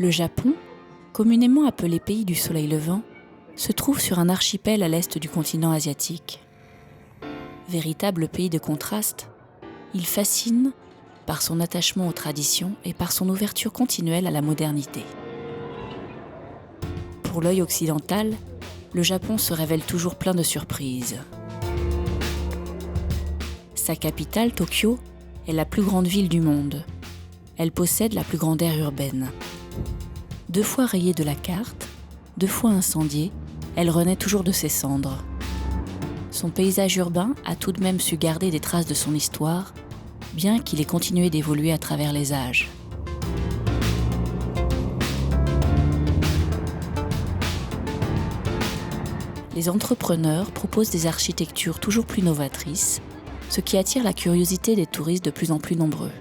Le Japon, communément appelé pays du soleil levant, se trouve sur un archipel à l'est du continent asiatique. Véritable pays de contraste, il fascine par son attachement aux traditions et par son ouverture continuelle à la modernité. Pour l'œil occidental, le Japon se révèle toujours plein de surprises. Sa capitale, Tokyo, est la plus grande ville du monde. Elle possède la plus grande aire urbaine. 2 fois rayée de la carte, 2 fois incendiée, elle renaît toujours de ses cendres. Son paysage urbain a tout de même su garder des traces de son histoire, bien qu'il ait continué d'évoluer à travers les âges. Les entrepreneurs proposent des architectures toujours plus novatrices, ce qui attire la curiosité des touristes de plus en plus nombreux.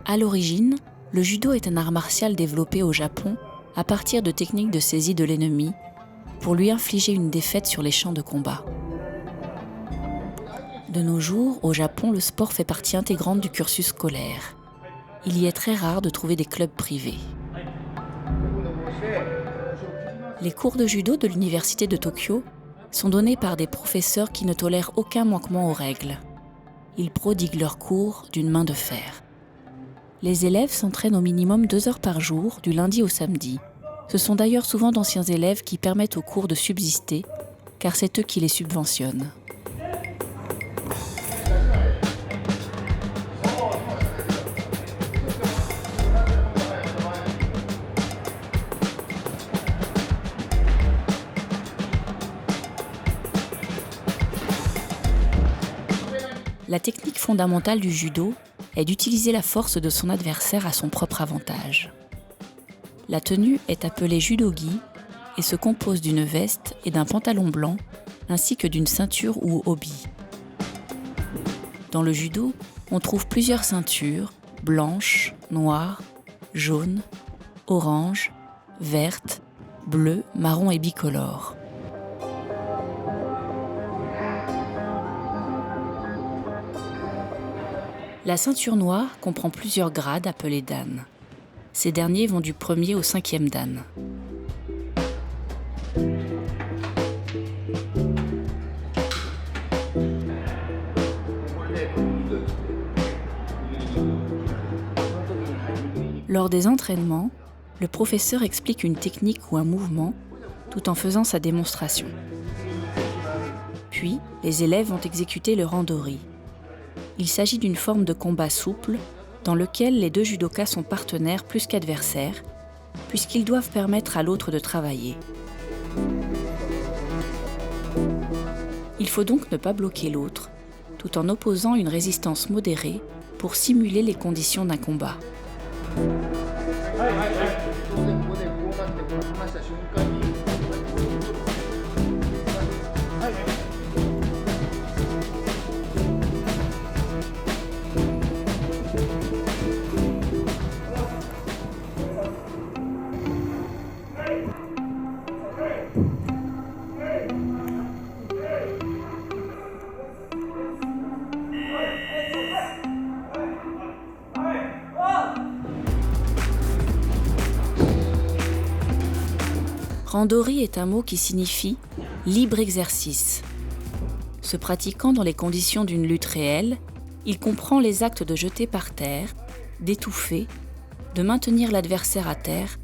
À l'origine, le judo est un art martial développé au Japon à partir de techniques de saisie de l'ennemi pour lui infliger une défaite sur les champs de combat. De nos jours, au Japon, le sport fait partie intégrante du cursus scolaire. Il y est très rare de trouver des clubs privés. Les cours de judo de l'université de Tokyo sont donnés par des professeurs qui ne tolèrent aucun manquement aux règles. Ils prodiguent leurs cours d'une main de fer. Les élèves s'entraînent au minimum 2 heures par jour, du lundi au samedi. Ce sont d'ailleurs souvent d'anciens élèves qui permettent aux cours de subsister, car c'est eux qui les subventionnent. La technique fondamentale du judo est d'utiliser la force de son adversaire à son propre avantage. La tenue est appelée judogi et se compose d'une veste et d'un pantalon blanc, ainsi que d'une ceinture ou obi. Dans le judo, on trouve plusieurs ceintures, blanches, noires, jaunes, oranges, vertes, bleues, marron et bicolores. La ceinture noire comprend plusieurs grades appelés dan. Ces derniers vont du 1er au 5e dan. Lors des entraînements, le professeur explique une technique ou un mouvement tout en faisant sa démonstration. Puis, les élèves vont exécuter le randori. Il s'agit d'une forme de combat souple dans lequel les 2 judokas sont partenaires plus qu'adversaires, puisqu'ils doivent permettre à l'autre de travailler. Il faut donc ne pas bloquer l'autre, tout en opposant une résistance modérée pour simuler les conditions d'un combat. Randori est un mot qui signifie « libre exercice ». Se pratiquant dans les conditions d'une lutte réelle, il comprend les actes de jeter par terre, d'étouffer, de maintenir l'adversaire à terre,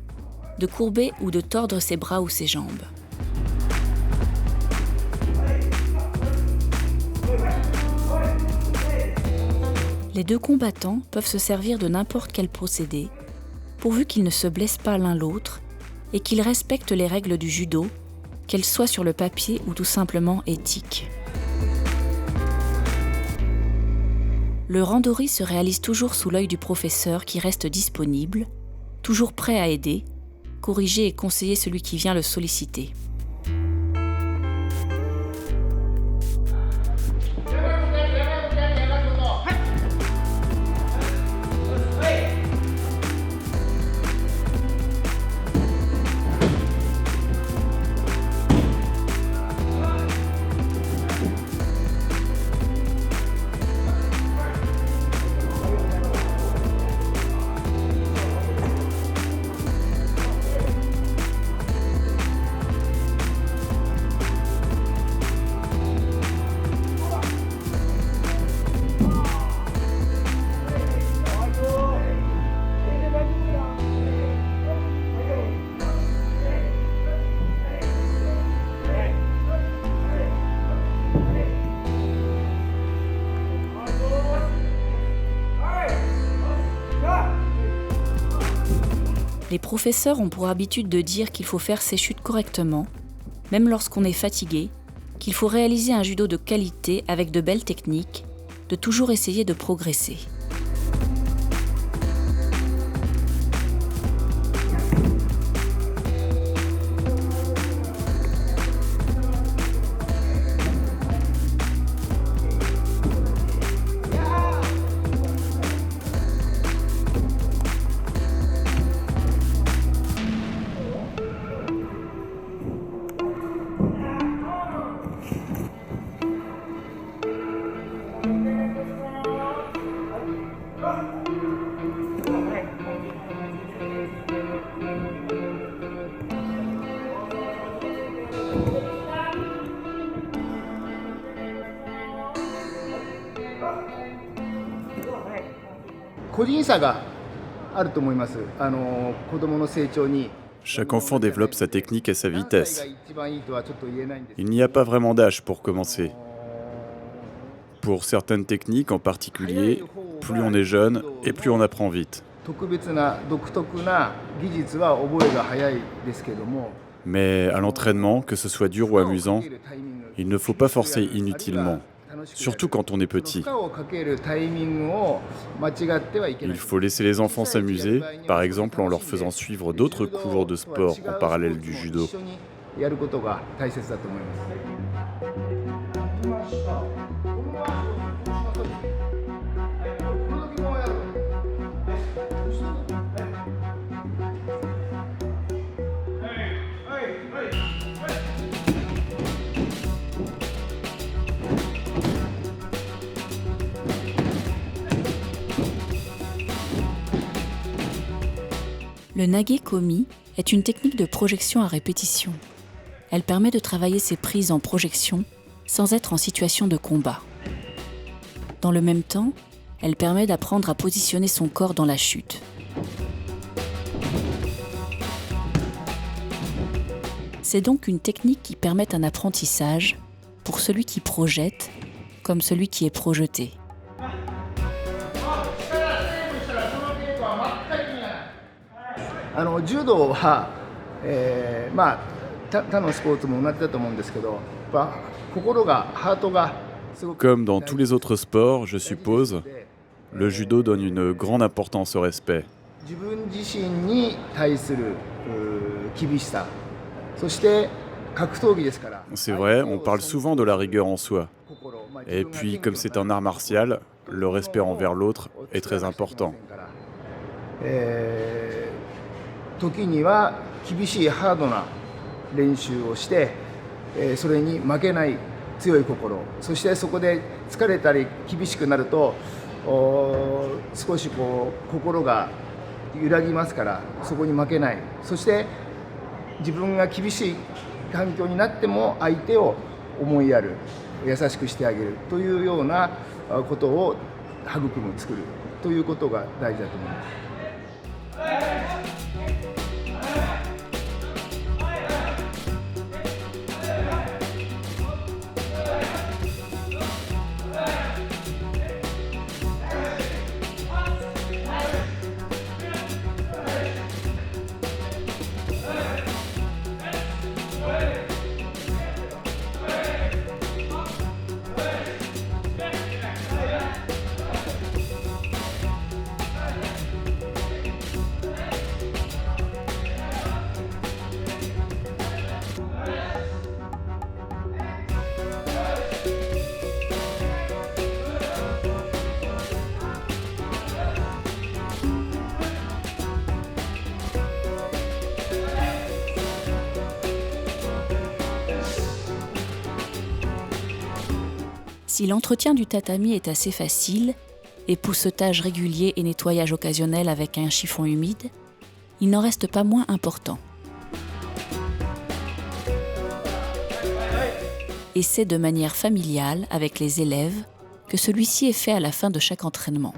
de courber ou de tordre ses bras ou ses jambes. Les 2 combattants peuvent se servir de n'importe quel procédé, pourvu qu'ils ne se blessent pas l'un l'autre et qu'ils respectent les règles du judo, qu'elles soient sur le papier ou tout simplement éthiques. Le randori se réalise toujours sous l'œil du professeur qui reste disponible, toujours prêt à aider, corriger et conseiller celui qui vient le solliciter. Les professeurs ont pour habitude de dire qu'il faut faire ses chutes correctement, même lorsqu'on est fatigué, qu'il faut réaliser un judo de qualité avec de belles techniques, de toujours essayer de progresser. Chaque enfant développe sa technique à sa vitesse. Il n'y a pas vraiment d'âge pour commencer. Pour certaines techniques en particulier, plus on est jeune et plus on apprend vite. Mais à l'entraînement, que ce soit dur ou amusant, il ne faut pas forcer inutilement, surtout quand on est petit. Il faut laisser les enfants s'amuser, par exemple en leur faisant suivre d'autres cours de sport en parallèle du judo. Le nage-komi est une technique de projection à répétition. Elle permet de travailler ses prises en projection sans être en situation de combat. Dans le même temps, elle permet d'apprendre à positionner son corps dans la chute. C'est donc une technique qui permet un apprentissage pour celui qui projette comme celui qui est projeté. Comme dans tous les autres sports, je suppose, le judo donne une grande importance au respect. C'est vrai, on parle souvent de la rigueur en soi. Et puis, comme c'est un art martial, le respect envers l'autre est très important. Si l'entretien du tatami est assez facile, époussetage régulier et nettoyage occasionnel avec un chiffon humide, il n'en reste pas moins important. Et c'est de manière familiale, avec les élèves, que celui-ci est fait à la fin de chaque entraînement.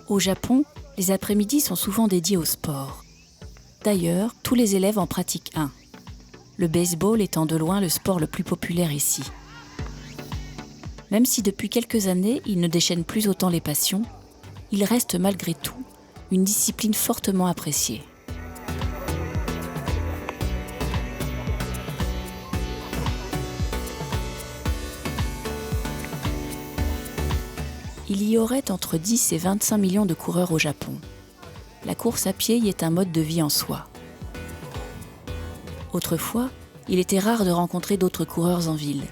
Au Japon, les après-midi sont souvent dédiés au sport. D'ailleurs, tous les élèves en pratiquent un. Le baseball étant de loin le sport le plus populaire ici. Même si depuis quelques années, il ne déchaîne plus autant les passions, il reste malgré tout une discipline fortement appréciée. Il y aurait entre 10 et 25 millions de coureurs au Japon. La course à pied y est un mode de vie en soi. Autrefois, il était rare de rencontrer d'autres coureurs en ville.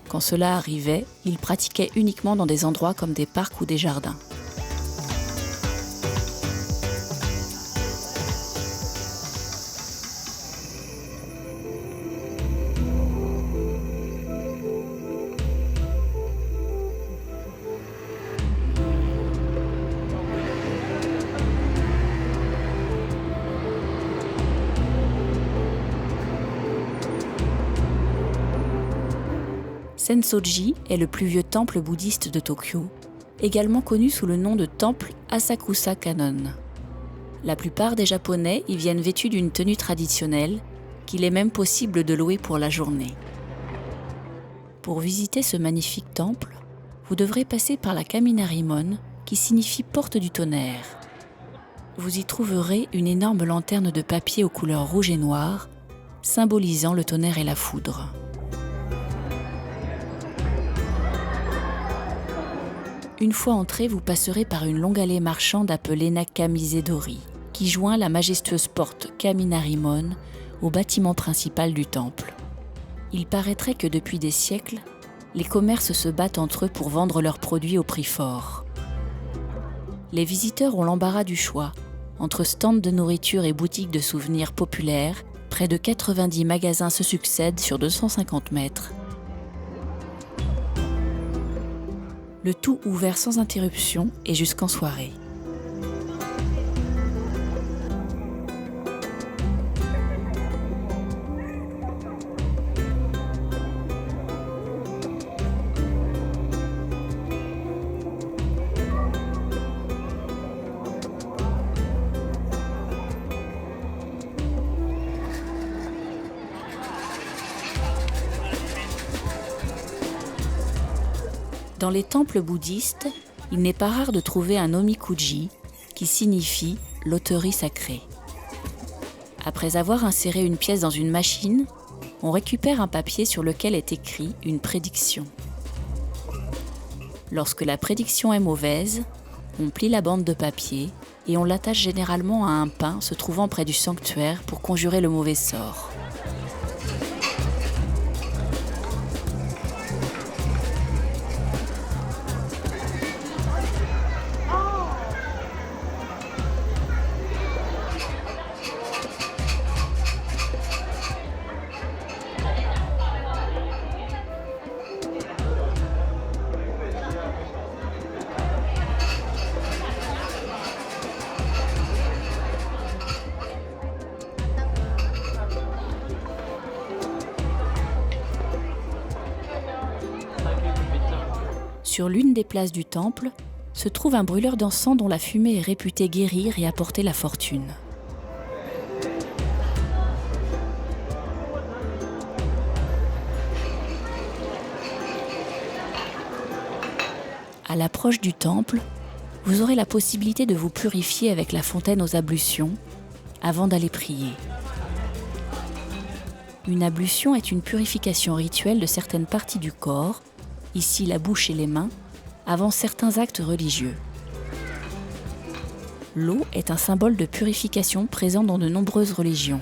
Quand cela arrivait, ils pratiquaient uniquement dans des endroits comme des parcs ou des jardins. Sensoji est le plus vieux temple bouddhiste de Tokyo, également connu sous le nom de temple Asakusa Kannon. La plupart des Japonais y viennent vêtus d'une tenue traditionnelle, qu'il est même possible de louer pour la journée. Pour visiter ce magnifique temple, vous devrez passer par la Kaminarimon, qui signifie porte du tonnerre. Vous y trouverez une énorme lanterne de papier aux couleurs rouge et noir, symbolisant le tonnerre et la foudre. Une fois entré, vous passerez par une longue allée marchande appelée Nakamizedori, qui joint la majestueuse porte Kaminarimon au bâtiment principal du temple. Il paraîtrait que depuis des siècles, les commerces se battent entre eux pour vendre leurs produits au prix fort. Les visiteurs ont l'embarras du choix, entre stands de nourriture et boutiques de souvenirs populaires, près de 90 magasins se succèdent sur 250 mètres. Le tout ouvert sans interruption et jusqu'en soirée. Dans les temples bouddhistes, il n'est pas rare de trouver un omikuji, qui signifie « loterie sacrée ». Après avoir inséré une pièce dans une machine, on récupère un papier sur lequel est écrit une prédiction. Lorsque la prédiction est mauvaise, on plie la bande de papier et on l'attache généralement à un pin se trouvant près du sanctuaire pour conjurer le mauvais sort. Sur l'une des places du temple, se trouve un brûleur d'encens dont la fumée est réputée guérir et apporter la fortune. À l'approche du temple, vous aurez la possibilité de vous purifier avec la fontaine aux ablutions avant d'aller prier. Une ablution est une purification rituelle de certaines parties du corps, ici la bouche et les mains, avant certains actes religieux. L'eau est un symbole de purification présent dans de nombreuses religions.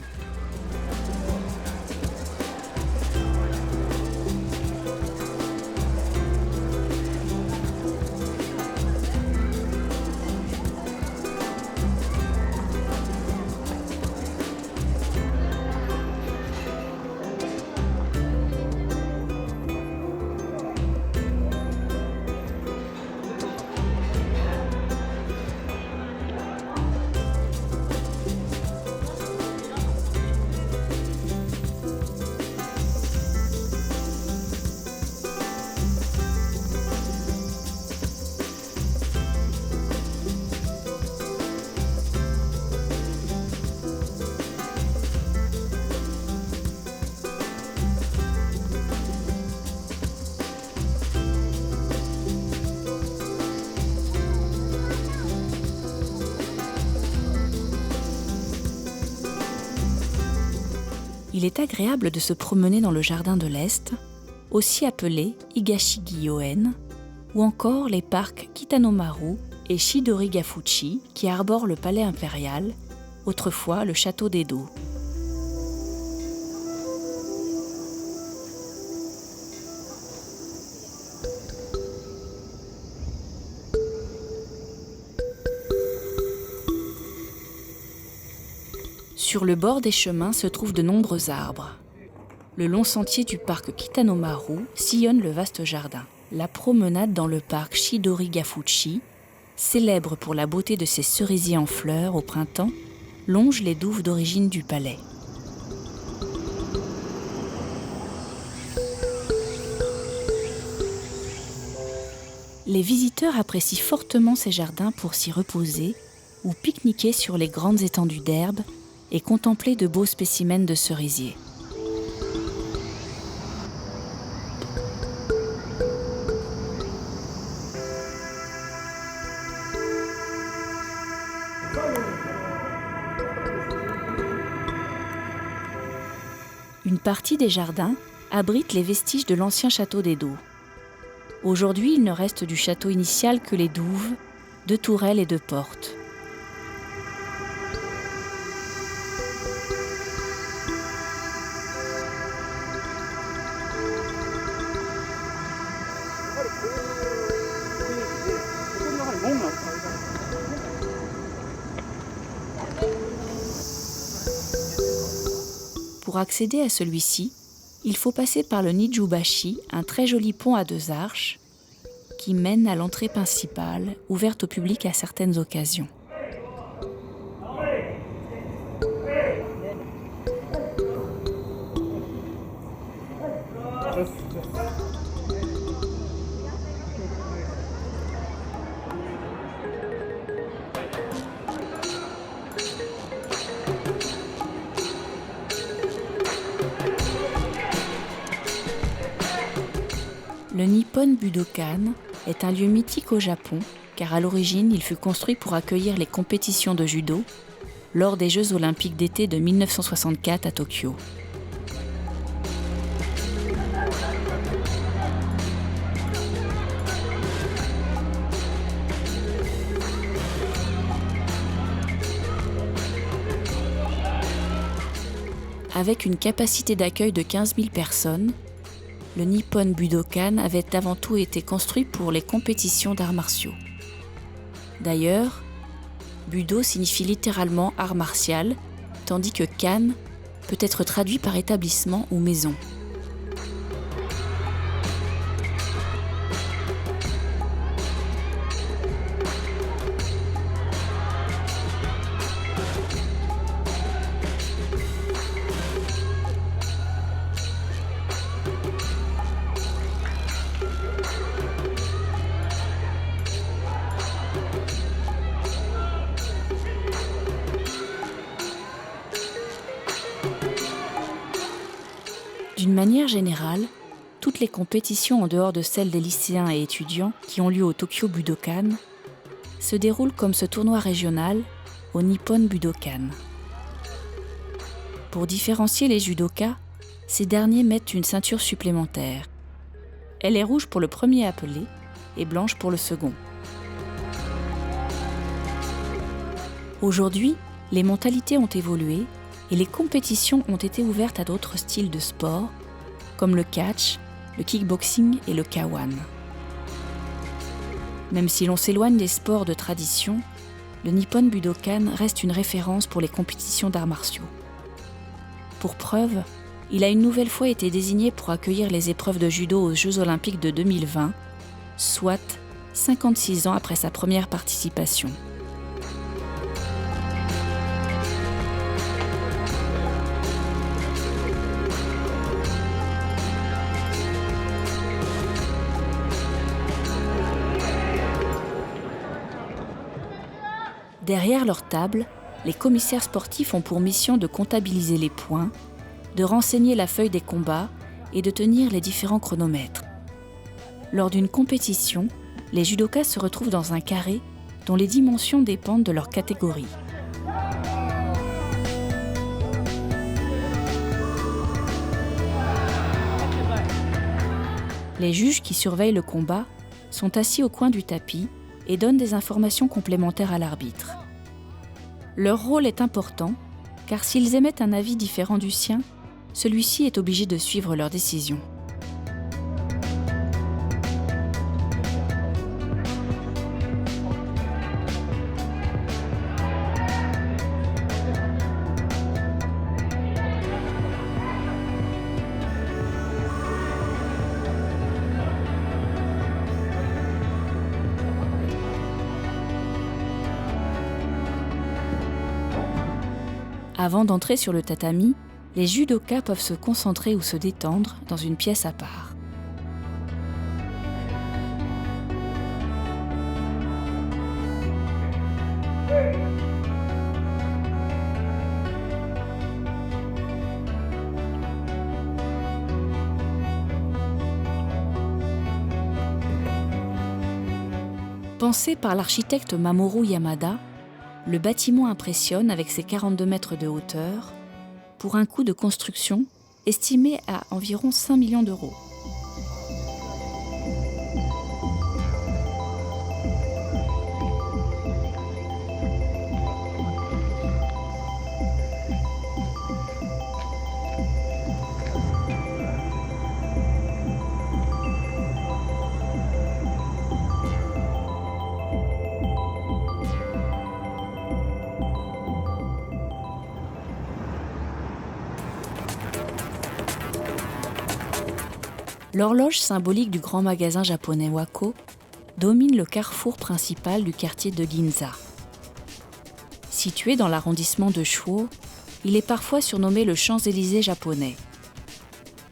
Il est agréable de se promener dans le jardin de l'Est, aussi appelé Higashigi-yoen, ou encore les parcs Kitanomaru et Shidori-gafuchi qui arborent le palais impérial, autrefois le château d'Edo. Sur le bord des chemins se trouvent de nombreux arbres. Le long sentier du parc Kitanomaru sillonne le vaste jardin. La promenade dans le parc Shidori-gafuchi, célèbre pour la beauté de ses cerisiers en fleurs au printemps, longe les douves d'origine du palais. Les visiteurs apprécient fortement ces jardins pour s'y reposer ou pique-niquer sur les grandes étendues d'herbe et contempler de beaux spécimens de cerisiers. Une partie des jardins abrite les vestiges de l'ancien château d'Edo. Aujourd'hui, il ne reste du château initial que les douves, 2 tourelles et 2 portes. Pour accéder à celui-ci, il faut passer par le Nijubashi, un très joli pont à 2 arches, qui mène à l'entrée principale, ouverte au public à certaines occasions. Le Nippon Budokan est un lieu mythique au Japon, car à l'origine, il fut construit pour accueillir les compétitions de judo lors des Jeux olympiques d'été de 1964 à Tokyo. Avec une capacité d'accueil de 15 000 personnes, le Nippon Budokan avait avant tout été construit pour les compétitions d'arts martiaux. D'ailleurs, Budo signifie littéralement art martial, tandis que Kan peut être traduit par établissement ou maison. D'une manière générale, toutes les compétitions en dehors de celles des lycéens et étudiants qui ont lieu au Tokyo Budokan se déroulent comme ce tournoi régional au Nippon Budokan. Pour différencier les judokas, ces derniers mettent une ceinture supplémentaire. Elle est rouge pour le premier appelé et blanche pour le second. Aujourd'hui, les mentalités ont évolué et les compétitions ont été ouvertes à d'autres styles de sport, comme le catch, le kickboxing et le K1. Même si l'on s'éloigne des sports de tradition, le Nippon Budokan reste une référence pour les compétitions d'arts martiaux. Pour preuve, il a une nouvelle fois été désigné pour accueillir les épreuves de judo aux Jeux olympiques de 2020, soit 56 ans après sa première participation. Derrière leur table, les commissaires sportifs ont pour mission de comptabiliser les points, de renseigner la feuille des combats et de tenir les différents chronomètres. Lors d'une compétition, les judokas se retrouvent dans un carré dont les dimensions dépendent de leur catégorie. Les juges qui surveillent le combat sont assis au coin du tapis et donnent des informations complémentaires à l'arbitre. Leur rôle est important, car s'ils émettent un avis différent du sien, celui-ci est obligé de suivre leur décision. Avant d'entrer sur le tatami, les judokas peuvent se concentrer ou se détendre dans une pièce à part. Pensé par l'architecte Mamoru Yamada, le bâtiment impressionne avec ses 42 mètres de hauteur, pour un coût de construction estimé à environ 5 millions d'euros. L'horloge symbolique du grand magasin japonais Wako domine le carrefour principal du quartier de Ginza. Situé dans l'arrondissement de Chuo, il est parfois surnommé le Champs-Élysées japonais.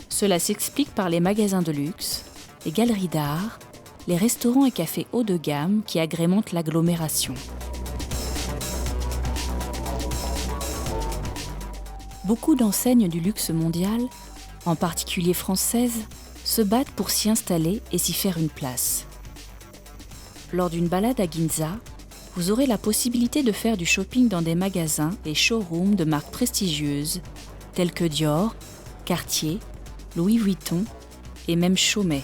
Cela s'explique par les magasins de luxe, les galeries d'art, les restaurants et cafés haut de gamme qui agrémentent l'agglomération. Beaucoup d'enseignes du luxe mondial, en particulier françaises, se battent pour s'y installer et s'y faire une place. Lors d'une balade à Ginza, vous aurez la possibilité de faire du shopping dans des magasins et showrooms de marques prestigieuses telles que Dior, Cartier, Louis Vuitton et même Chaumet.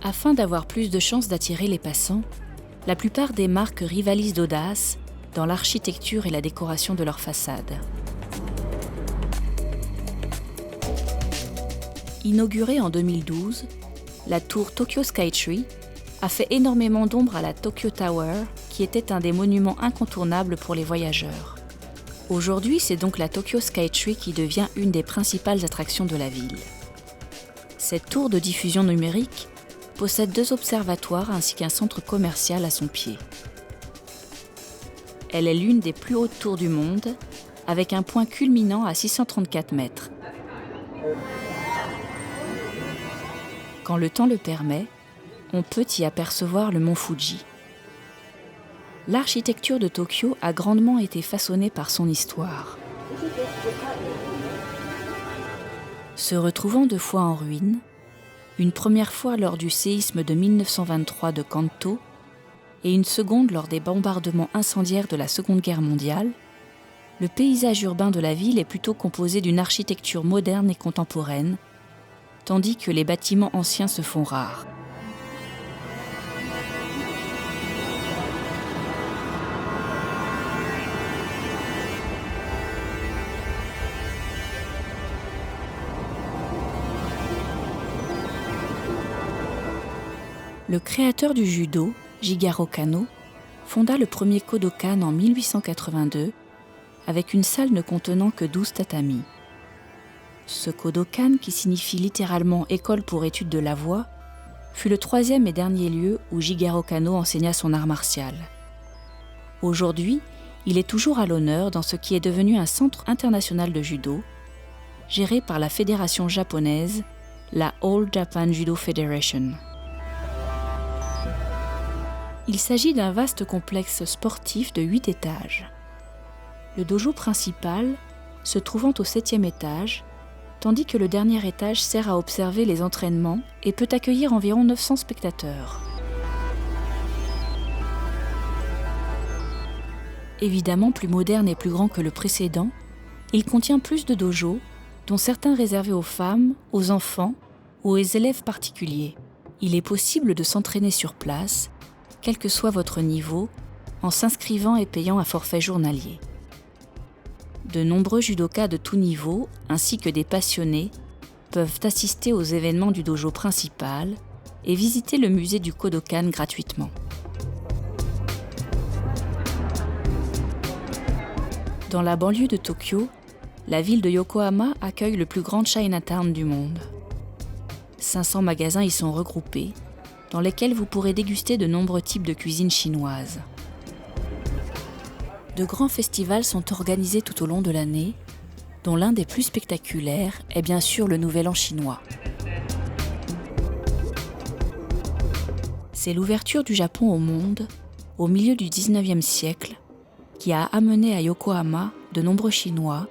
Afin d'avoir plus de chances d'attirer les passants, la plupart des marques rivalisent d'audace dans l'architecture et la décoration de leurs façades. Inaugurée en 2012, la tour Tokyo Skytree a fait énormément d'ombre à la Tokyo Tower, qui était un des monuments incontournables pour les voyageurs. Aujourd'hui, c'est donc la Tokyo Skytree qui devient une des principales attractions de la ville. Cette tour de diffusion numérique possède 2 observatoires ainsi qu'un centre commercial à son pied. Elle est l'une des plus hautes tours du monde, avec un point culminant à 634 mètres. Quand le temps le permet, on peut y apercevoir le mont Fuji. L'architecture de Tokyo a grandement été façonnée par son histoire. Se retrouvant 2 fois en ruine, une première fois lors du séisme de 1923 de Kanto et une seconde lors des bombardements incendiaires de la Seconde Guerre mondiale, le paysage urbain de la ville est plutôt composé d'une architecture moderne et contemporaine, tandis que les bâtiments anciens se font rares. Le créateur du judo, Jigaro Kano, fonda le premier Kodokan en 1882 avec une salle ne contenant que 12 tatamis. Ce Kodokan, qui signifie littéralement « école pour étude de la voix », fut le 3e et dernier lieu où Jigaro Kano enseigna son art martial. Aujourd'hui, il est toujours à l'honneur dans ce qui est devenu un centre international de judo, géré par la fédération japonaise, la All Japan Judo Federation. Il s'agit d'un vaste complexe sportif de 8 étages. Le dojo principal, se trouvant au 7e étage, tandis que le dernier étage sert à observer les entraînements et peut accueillir environ 900 spectateurs. Évidemment plus moderne et plus grand que le précédent, il contient plus de dojos, dont certains réservés aux femmes, aux enfants ou aux élèves particuliers. Il est possible de s'entraîner sur place, quel que soit votre niveau, en s'inscrivant et payant un forfait journalier. De nombreux judokas de tout niveau, ainsi que des passionnés, peuvent assister aux événements du dojo principal et visiter le musée du Kodokan gratuitement. Dans la banlieue de Tokyo, la ville de Yokohama accueille le plus grand Chinatown du monde. 500 magasins y sont regroupés, dans lesquels vous pourrez déguster de nombreux types de cuisine chinoise. De grands festivals sont organisés tout au long de l'année, dont l'un des plus spectaculaires est bien sûr le Nouvel An chinois. C'est l'ouverture du Japon au monde, au milieu du XIXe siècle, qui a amené à Yokohama de nombreux Chinois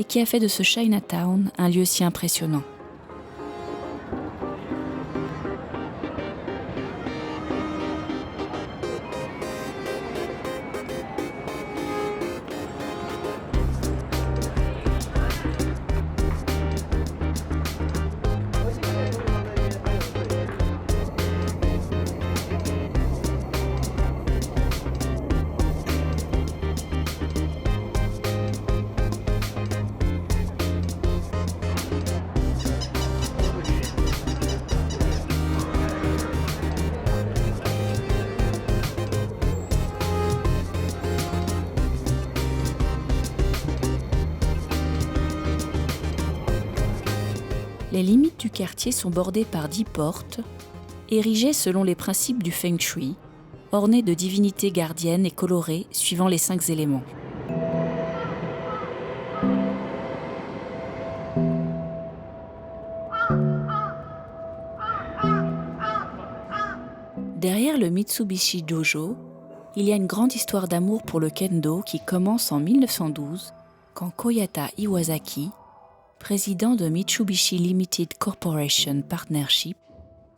et qui a fait de ce Chinatown un lieu si impressionnant. Les limites du quartier sont bordées par 10 portes, érigées selon les principes du Feng Shui, ornées de divinités gardiennes et colorées suivant les 5 éléments. Derrière le Mitsubishi Dojo, il y a une grande histoire d'amour pour le kendo qui commence en 1912, quand Koyata Iwasaki, président de Mitsubishi Limited Corporation Partnership,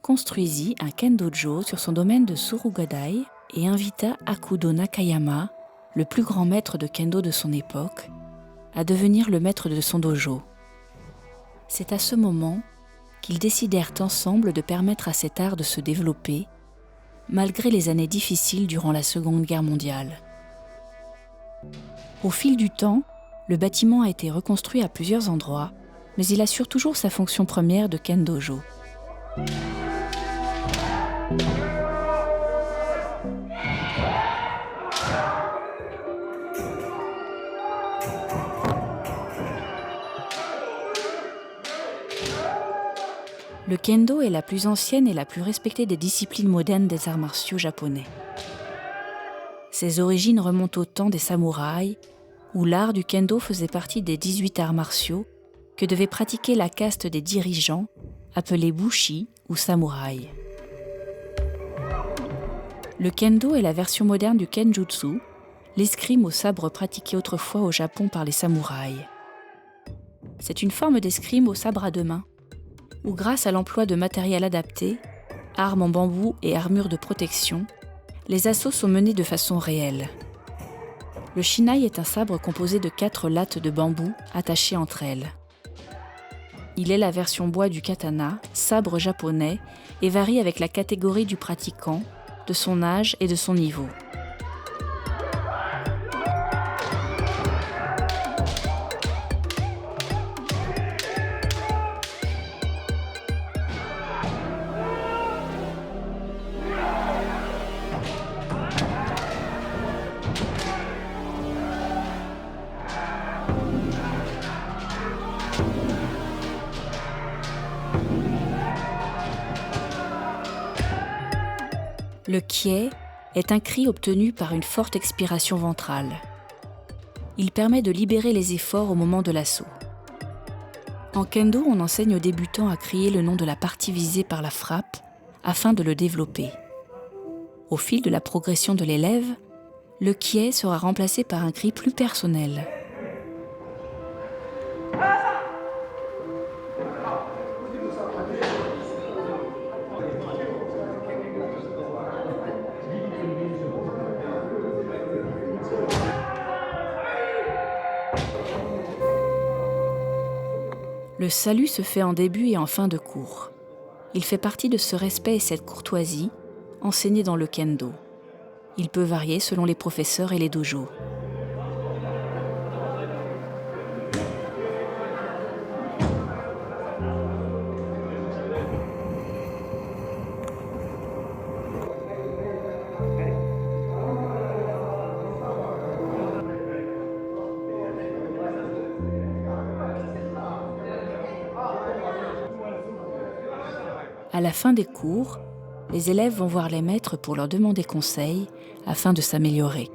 construisit un kendojo sur son domaine de Surugadai et invita Akudo Nakayama, le plus grand maître de kendo de son époque, à devenir le maître de son dojo. C'est à ce moment qu'ils décidèrent ensemble de permettre à cet art de se développer, malgré les années difficiles durant la Seconde Guerre mondiale. Au fil du temps, le bâtiment a été reconstruit à plusieurs endroits, mais il assure toujours sa fonction première de kendojo. Le kendo est la plus ancienne et la plus respectée des disciplines modernes des arts martiaux japonais. Ses origines remontent au temps des samouraïs, où l'art du kendo faisait partie des 18 arts martiaux que devait pratiquer la caste des dirigeants, appelés bushi ou samouraïs. Le kendo est la version moderne du kenjutsu, l'escrime au sabre pratiquée autrefois au Japon par les samouraïs. C'est une forme d'escrime au sabre à deux mains, où grâce à l'emploi de matériel adapté, armes en bambou et armures de protection, les assauts sont menés de façon réelle. Le shinai est un sabre composé de 4 lattes de bambou attachées entre elles. Il est la version bois du katana, sabre japonais, et varie avec la catégorie du pratiquant, de son âge et de son niveau. Le kie est un cri obtenu par une forte expiration ventrale. Il permet de libérer les efforts au moment de l'assaut. En kendo, on enseigne aux débutants à crier le nom de la partie visée par la frappe afin de le développer. Au fil de la progression de l'élève, le kie sera remplacé par un cri plus personnel. Le salut se fait en début et en fin de cours. Il fait partie de ce respect et cette courtoisie enseignés dans le kendo. Il peut varier selon les professeurs et les dojos. À la fin des cours, les élèves vont voir les maîtres pour leur demander conseil afin de s'améliorer.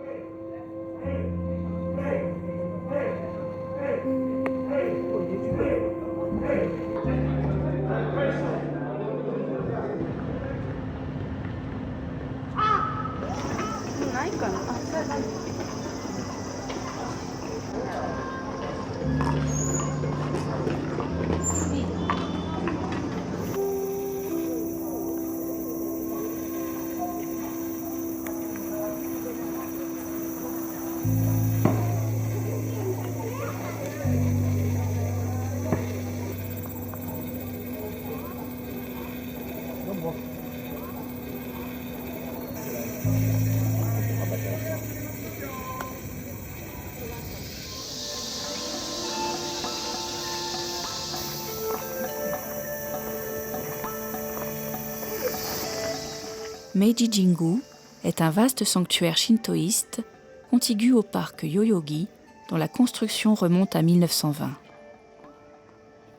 Meiji-jingu est un vaste sanctuaire shintoïste contigu au parc Yoyogi dont la construction remonte à 1920.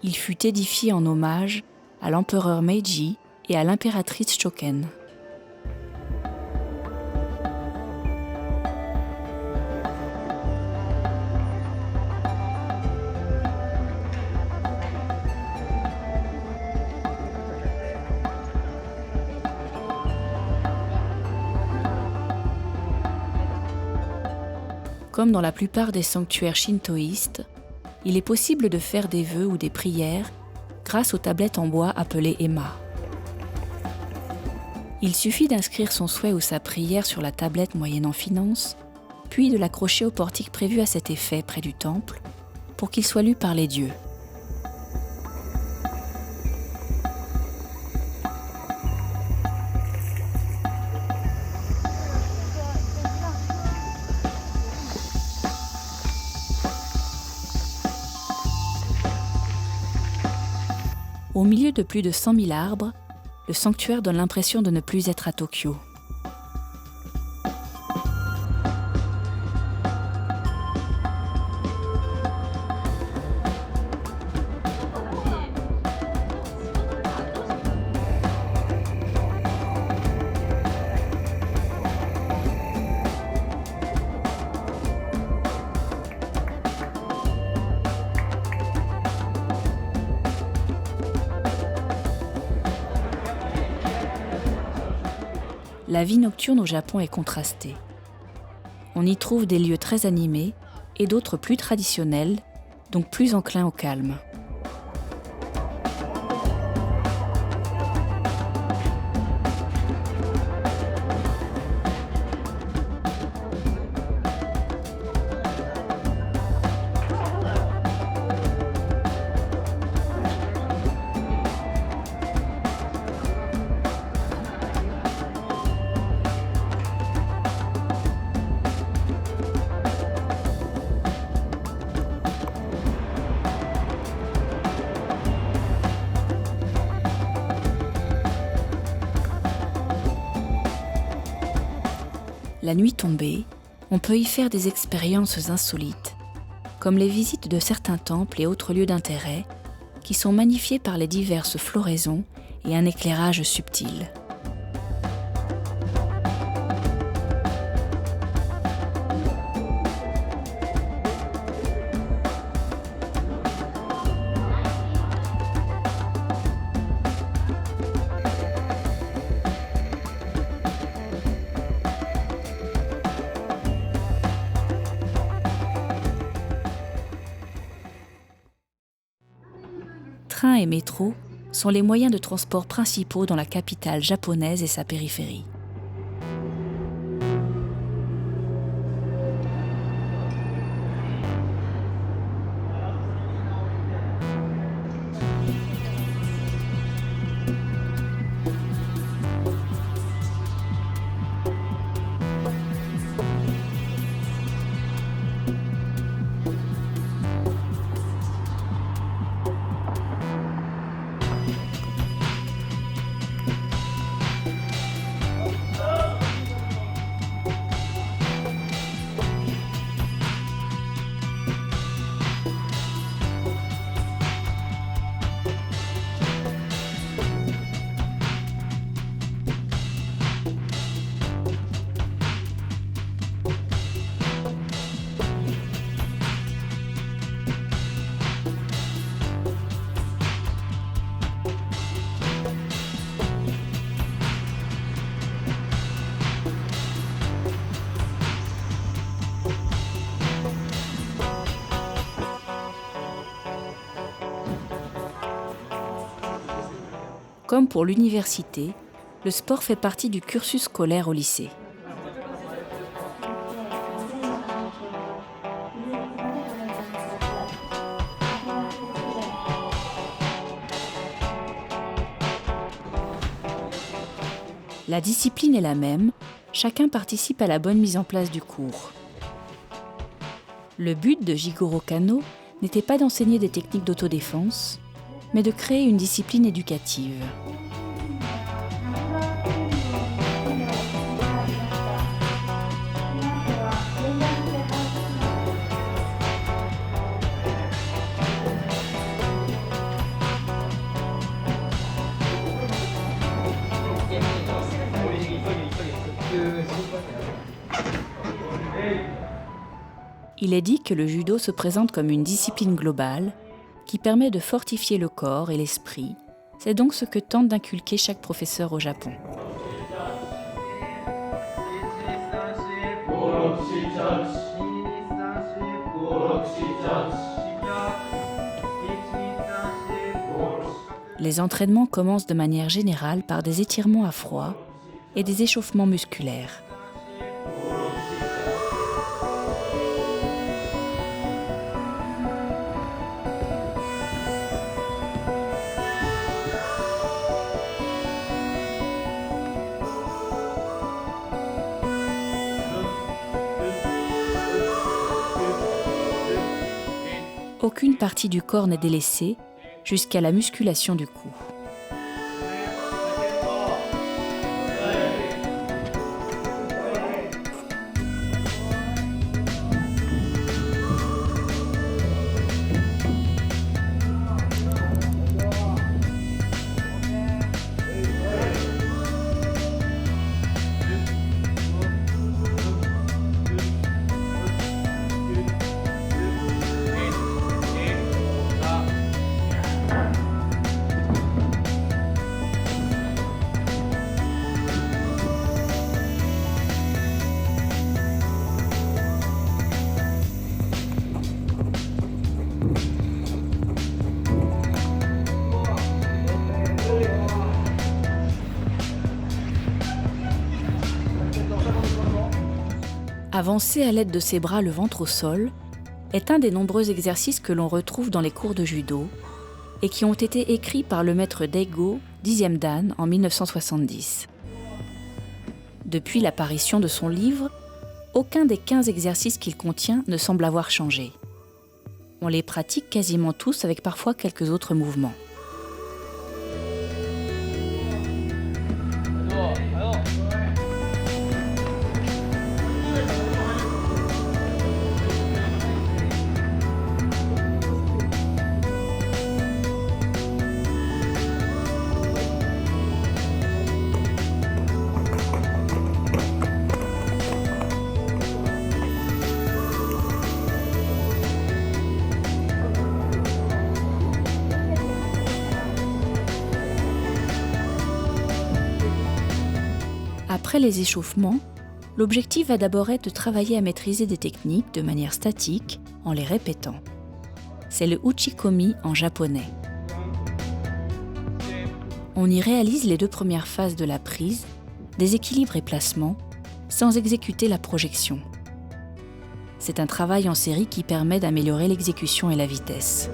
Il fut édifié en hommage à l'empereur Meiji et à l'impératrice Shoken. Comme dans la plupart des sanctuaires shintoïstes, il est possible de faire des vœux ou des prières grâce aux tablettes en bois appelées ema. Il suffit d'inscrire son souhait ou sa prière sur la tablette moyennant finance, puis de l'accrocher au portique prévu à cet effet près du temple pour qu'il soit lu par les dieux. Au milieu de plus de 100 000 arbres, le sanctuaire donne l'impression de ne plus être à Tokyo. La vie nocturne au Japon est contrastée. On y trouve des lieux très animés et d'autres plus traditionnels, donc plus enclins au calme. La nuit tombée, on peut y faire des expériences insolites, comme les visites de certains temples et autres lieux d'intérêt, qui sont magnifiés par les diverses floraisons et un éclairage subtil. Trains et métros sont les moyens de transport principaux dans la capitale japonaise et sa périphérie. Comme pour l'université, le sport fait partie du cursus scolaire au lycée. La discipline est la même, chacun participe à la bonne mise en place du cours. Le but de Jigoro Kano n'était pas d'enseigner des techniques d'autodéfense, mais de créer une discipline éducative. Il est dit que le judo se présente comme une discipline globale qui permet de fortifier le corps et l'esprit. C'est donc ce que tente d'inculquer chaque professeur au Japon. Les entraînements commencent de manière générale par des étirements à froid et des échauffements musculaires. Aucune partie du corps n'est délaissée jusqu'à la musculation du cou. Avancer à l'aide de ses bras le ventre au sol est un des nombreux exercices que l'on retrouve dans les cours de judo et qui ont été écrits par le maître Daigo, 10e dan, en 1970. Depuis l'apparition de son livre, aucun des 15 exercices qu'il contient ne semble avoir changé. On les pratique quasiment tous avec parfois quelques autres mouvements. Après les échauffements, l'objectif va d'abord être de travailler à maîtriser des techniques de manière statique en les répétant. C'est le uchikomi en japonais. On y réalise les 2 premières phases de la prise, déséquilibre et placement, sans exécuter la projection. C'est un travail en série qui permet d'améliorer l'exécution et la vitesse.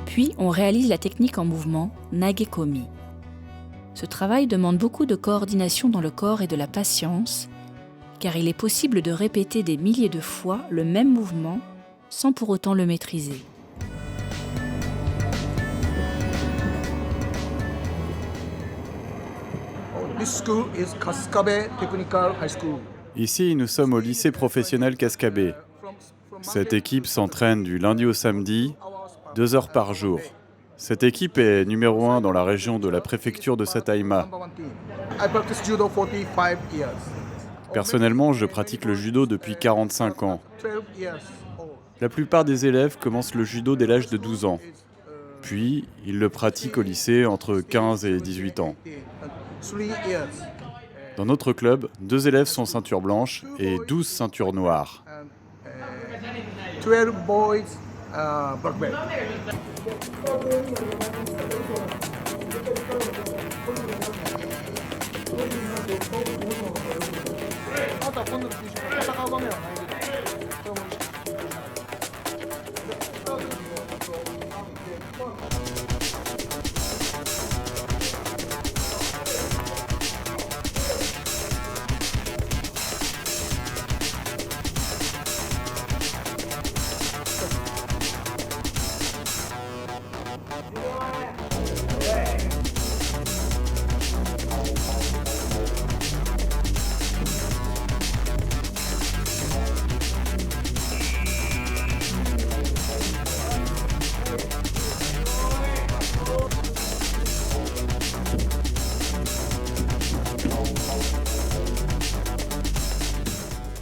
Puis, on réalise la technique en mouvement, nagekomi. Ce travail demande beaucoup de coordination dans le corps et de la patience, car il est possible de répéter des milliers de fois le même mouvement sans pour autant le maîtriser. Ici, nous sommes au lycée professionnel Cascabe. Cette équipe s'entraîne du lundi au samedi, 2 heures par jour. Cette équipe est numéro 1 dans la région de la préfecture de Sataima. Personnellement, je pratique le judo depuis 45 ans. La plupart des élèves commencent le judo dès l'âge de 12 ans. Puis, ils le pratiquent au lycée entre 15 et 18 ans. Dans notre club, 2 élèves sont ceintures blanches et 12 ceintures noires.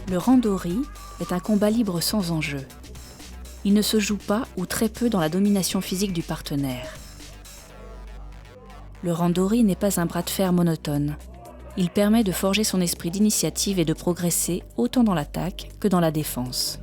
Le randori est un combat libre sans enjeu. Il ne se joue pas ou très peu dans la domination physique du partenaire. Le randori n'est pas un bras de fer monotone. Il permet de forger son esprit d'initiative et de progresser autant dans l'attaque que dans la défense.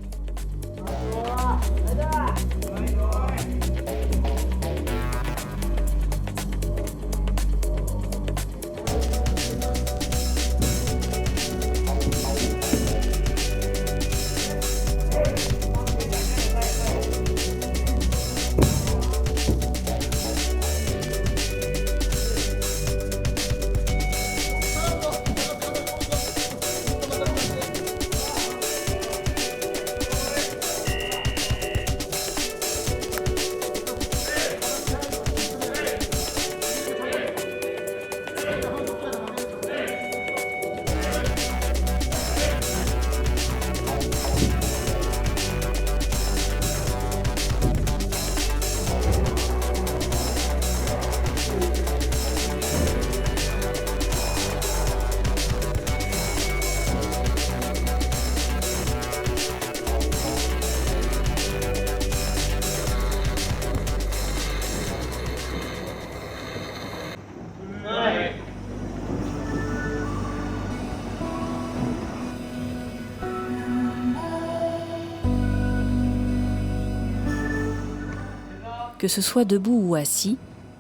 Que ce soit debout ou assis,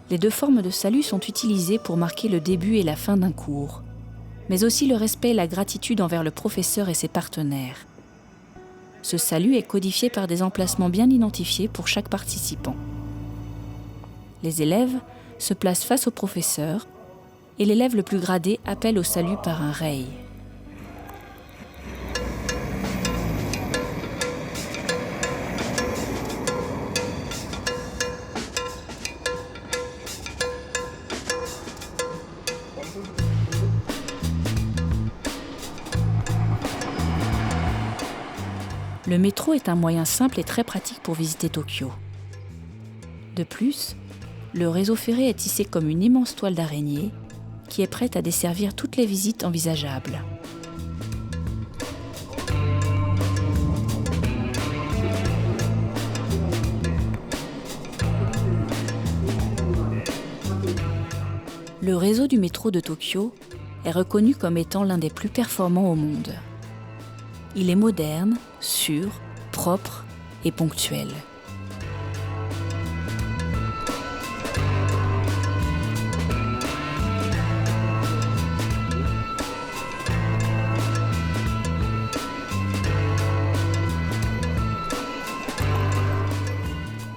les 2 formes de salut sont utilisées pour marquer le début et la fin d'un cours, mais aussi le respect et la gratitude envers le professeur et ses partenaires. Ce salut est codifié par des emplacements bien identifiés pour chaque participant. Les élèves se placent face au professeur et l'élève le plus gradé appelle au salut par un rei. Le métro est un moyen simple et très pratique pour visiter Tokyo. De plus, le réseau ferré est tissé comme une immense toile d'araignée qui est prête à desservir toutes les visites envisageables. Le réseau du métro de Tokyo est reconnu comme étant l'un des plus performants au monde. Il est moderne, sûr, propre et ponctuel.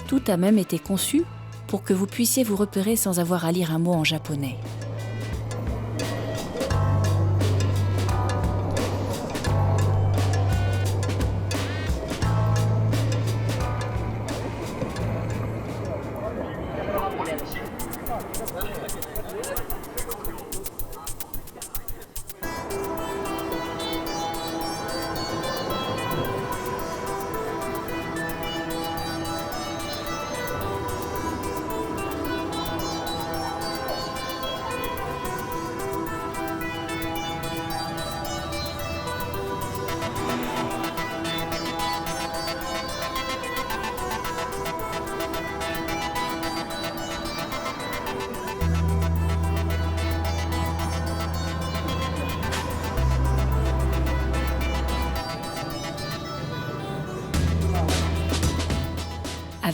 Tout a même été conçu pour que vous puissiez vous repérer sans avoir à lire un mot en japonais.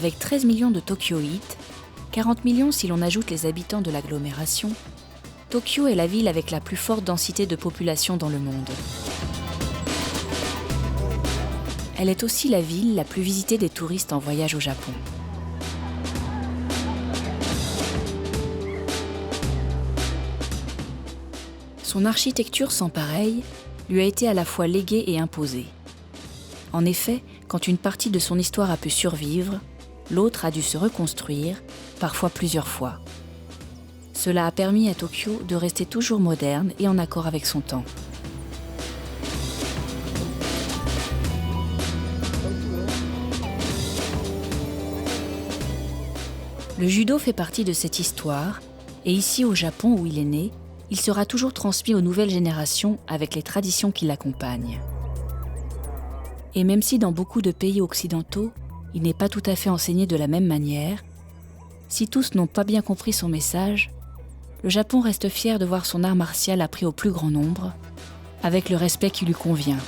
Avec 13 millions de Tokyoïtes, 40 millions si l'on ajoute les habitants de l'agglomération, Tokyo est la ville avec la plus forte densité de population dans le monde. Elle est aussi la ville la plus visitée des touristes en voyage au Japon. Son architecture sans pareille lui a été à la fois léguée et imposée. En effet, quand une partie de son histoire a pu survivre, l'autre a dû se reconstruire, parfois plusieurs fois. Cela a permis à Tokyo de rester toujours moderne et en accord avec son temps. Le judo fait partie de cette histoire, et ici au Japon où il est né, il sera toujours transmis aux nouvelles générations avec les traditions qui l'accompagnent. Et même si dans beaucoup de pays occidentaux, il n'est pas tout à fait enseigné de la même manière, si tous n'ont pas bien compris son message, le Japon reste fier de voir son art martial appris au plus grand nombre, avec le respect qui lui convient.